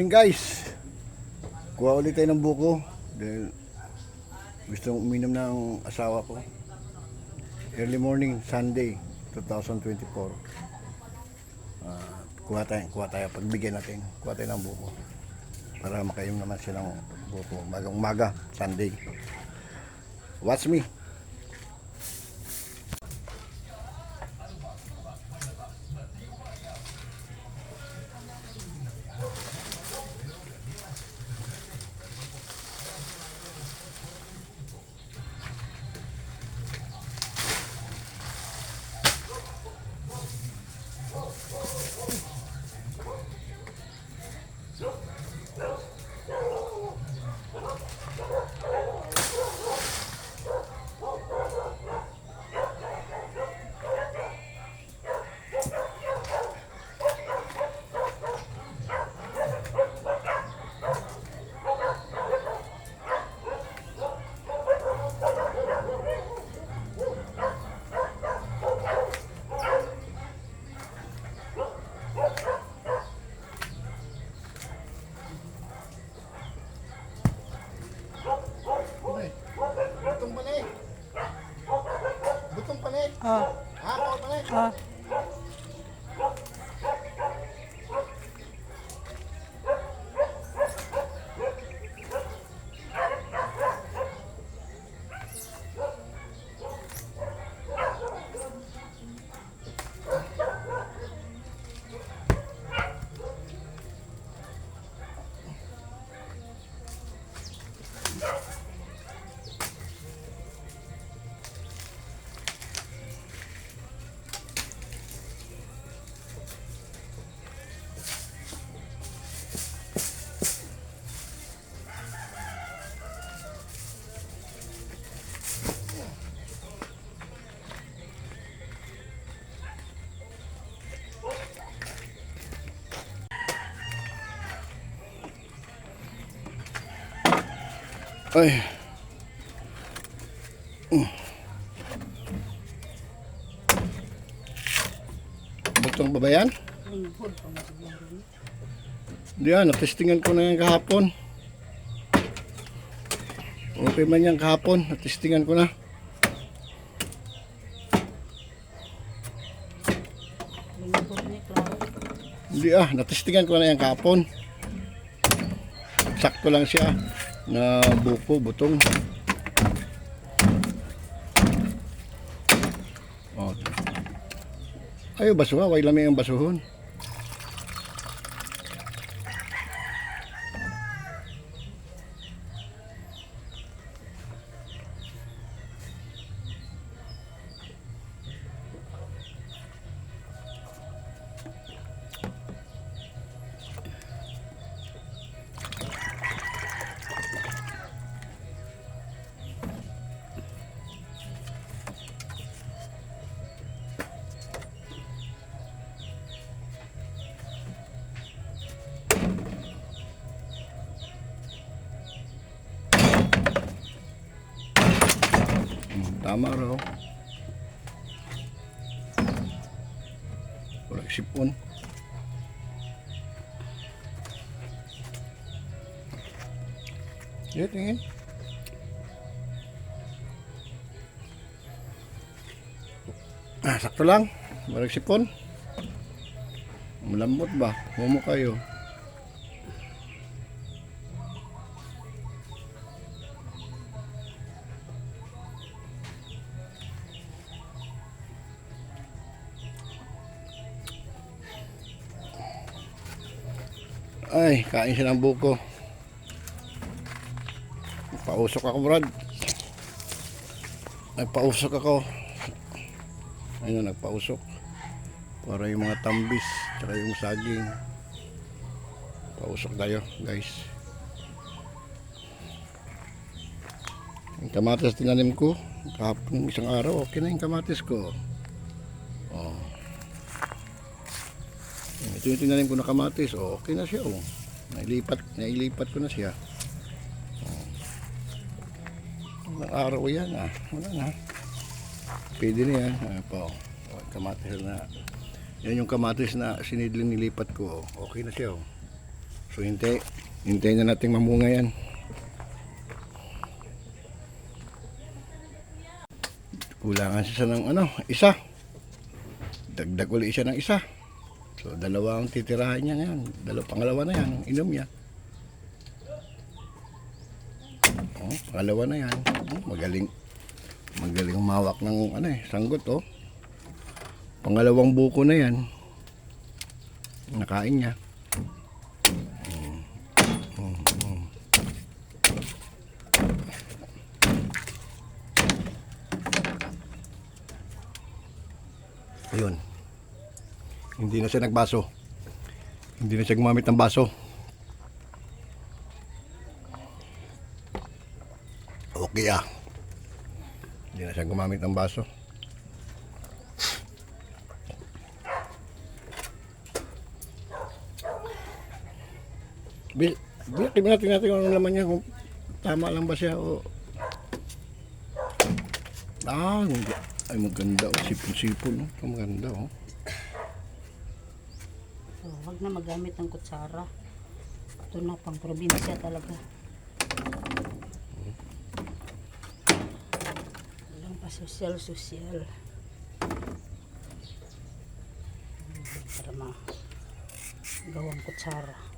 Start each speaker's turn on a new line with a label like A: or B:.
A: morning guys. Kuha ulit tayo ng buko dahil gusto kong uminom ng asawa ko. Early morning, Sunday 2024. Kuha tayo, pagbigyan natin. Kuha tayo ng buko para makainom naman siya ng buko magang umaga, Sunday. Watch me. Butong panik. Bawal panik. Ay. Butong ba yan? Hindi yan, natestingan ko na yan kahapon. Okay man yan kahapon, natestingan ko na. Hindi natestingan ko na yan kahapon. Sakto lang siya na buko, butong. Ayo basuha, way lami ang basuhon. Tama raw. Wala sipon. Yan, tingin. Sakto lang. Wala sipon. Malambot ba? Momo kayo. Ay, kain siya ng buko. Pausok ako, Brad. Nagpausok ako. Ayun, nagpausok. Para yung mga tambis, tsaka yung saging. Pausok tayo, guys. Yung kamatis tinanim ko, kahapon isang araw, okay na yung kamatis ko. Ito yung tinanim ko na kamatis, okay na siya. Nailipat ko na siya. Ilang araw yan, wala na. Pwede na yan. Kamatis na. Yan yung kamatis na sinidling nilipat ko. Okay na siya. So hintayin na natin mamunga yan. Kulangan siya ng isa. Dagdag ulit siya ng isa. So dalawa ang titirahan niya ngayon. Pangalawa na yan, ang inom niya. Pangalawa na yan. Magaling umawak ng sanggot Pangalawang buko na yan. Nakain niya. Ayun. Hindi na siya nagbaso. Hindi na siya gumamit ng baso. Okay Hindi na siya gumamit ng baso. Tingnan natin kung ano laman niya, kung tama lang ba siya o... Ay maganda sipon-sipon maganda
B: So, wag na magamit ng kutsara. Ito na pang probinsya talaga. Walang pa sosyal. Para magawang kutsara.